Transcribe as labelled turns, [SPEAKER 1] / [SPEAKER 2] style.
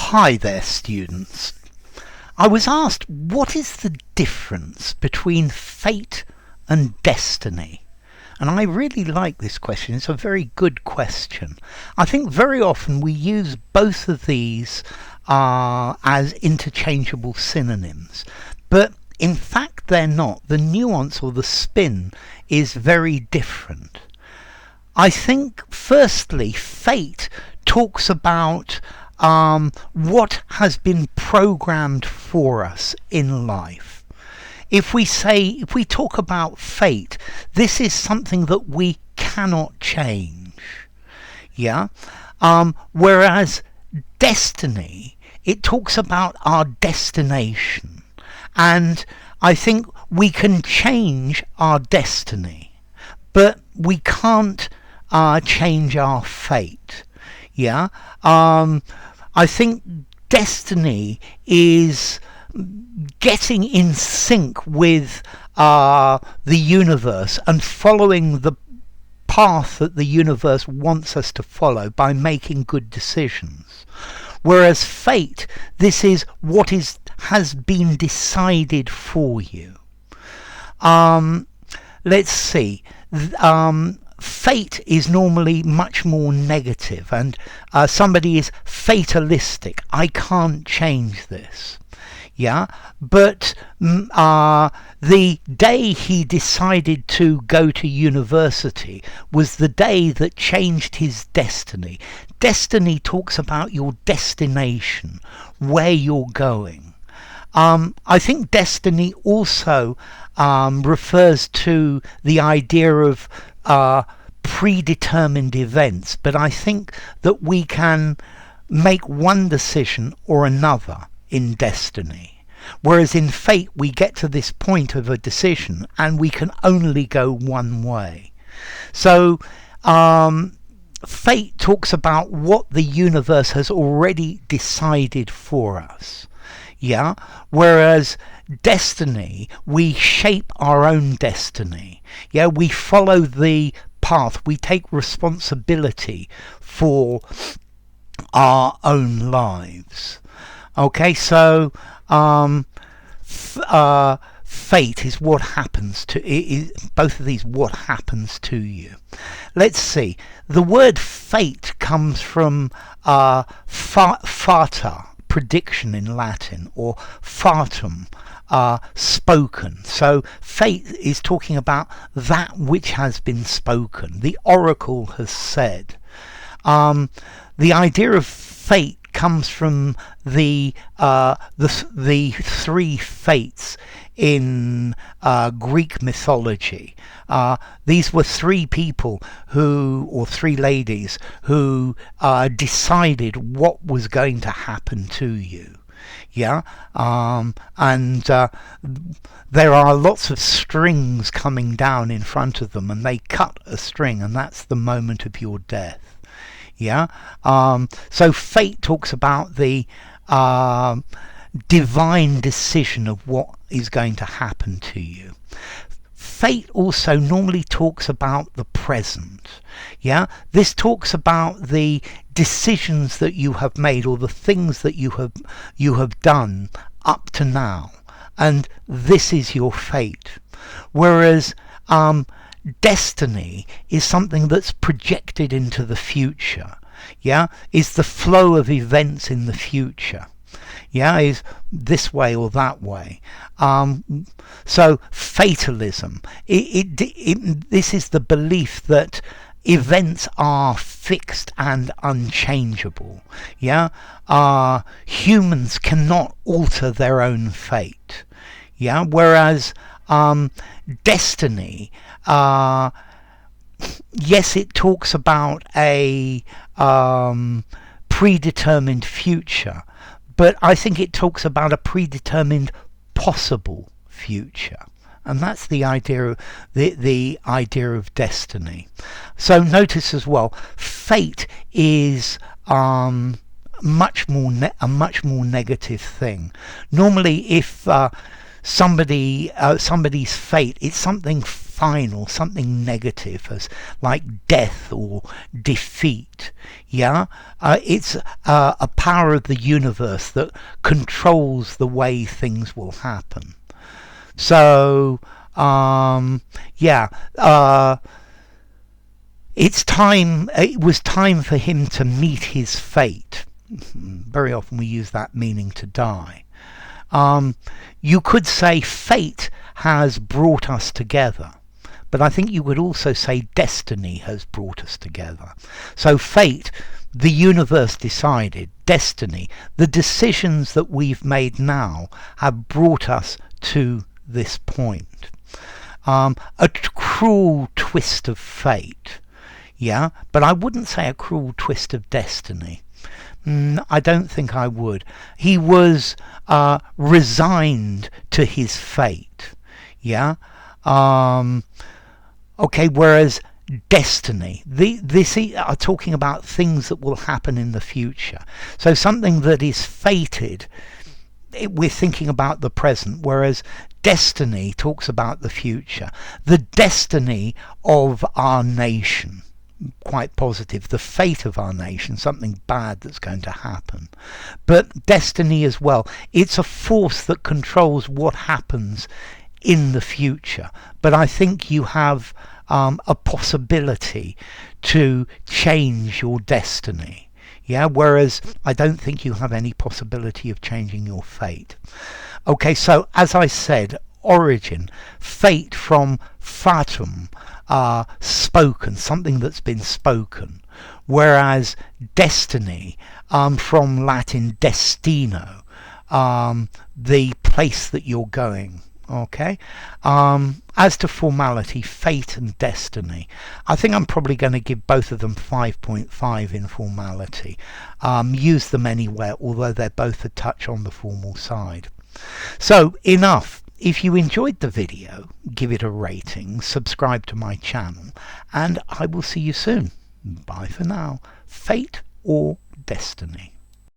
[SPEAKER 1] Hi there, students. I was asked, what is the difference between fate and destiny? And I really like this question. It's a very good question. I think very often we use both of these as interchangeable synonyms, but in fact they're not. The nuance or the spin is very different. I think, firstly, fate talks about what has been programmed for us in life. If we talk about fate, this is something that we cannot change. Yeah? Whereas destiny, it talks about our destination. And I think we can change our destiny, but we can't change our fate. Yeah? I think destiny is getting in sync with the universe and following the path that the universe wants us to follow by making good decisions. Whereas fate, this is what has been decided for you. Let's see. Fate is normally much more negative, and somebody is fatalistic. I can't change this. Yeah, but the day he decided to go to university was the day that changed his destiny. Destiny talks about your destination, where you're going. I think destiny also refers to the idea of predetermined events, but I think that we can make one decision or another in destiny, whereas in fate we get to this point of a decision and we can only go one way. So fate talks about what the universe has already decided for us. Yeah, whereas destiny, we shape our own destiny. Yeah, we follow the path, we take responsibility for our own lives. Okay, so fate is what happens to both of these, what happens to you. Let's see, the word fate comes from fata, prediction in Latin, or fatum, spoken. So fate is talking about that which has been spoken. The oracle has said. The idea of fate comes from the three fates in Greek mythology. These were three people or three ladies who decided what was going to happen to you. Yeah, and there are lots of strings coming down in front of them, and they cut a string, and that's the moment of your death. Yeah, so fate talks about the divine decision of what is going to happen to you. Fate also normally talks about the present. Yeah, this talks about the decisions that you have made or the things that you have done up to now, and this is your fate. Whereas destiny is something that's projected into the future. Yeah, is the flow of events in the future. Yeah, is this way or that way. So fatalism, this is the belief that events are fixed and unchangeable. Yeah, humans cannot alter their own fate. Yeah, whereas destiny, yes, it talks about a predetermined future, but I think it talks about a predetermined possible future. And that's the idea of the idea of destiny. So notice as well, fate is a much more negative thing. Normally, if somebody's fate, it's something final, something negative, as like death or defeat. Yeah, it's a power of the universe that controls the way things will happen. So yeah, it was time for him to meet his fate. Very often we use that meaning to die. You could say fate has brought us together, but I think you could also say destiny has brought us together. So fate, the universe decided; destiny, the decisions that we've made now have brought us to this point. A cruel twist of fate, yeah, but I wouldn't say a cruel twist of destiny. I don't think I would. He was resigned to his fate, yeah. Okay, whereas destiny, this are talking about things that will happen in the future. So something that is fated, we're thinking about the present, whereas destiny talks about the future. The destiny of our nation, quite positive. The fate of our nation, something bad that's going to happen. But destiny as well, it's a force that controls what happens in the future. But I think you have a possibility to change your destiny. Yeah, whereas I don't think you have any possibility of changing your fate. Okay, so as I said, origin, fate from fatum, spoken, something that's been spoken, whereas destiny, from Latin destino, the place that you're going. Okay, as to formality, fate and destiny, I think I'm probably going to give both of them 5.5 in formality. Use them anywhere, although they're both a touch on the formal side. So enough. If you enjoyed the video, give it a rating, subscribe to my channel, and I will see you soon. Bye for now. Fate or destiny?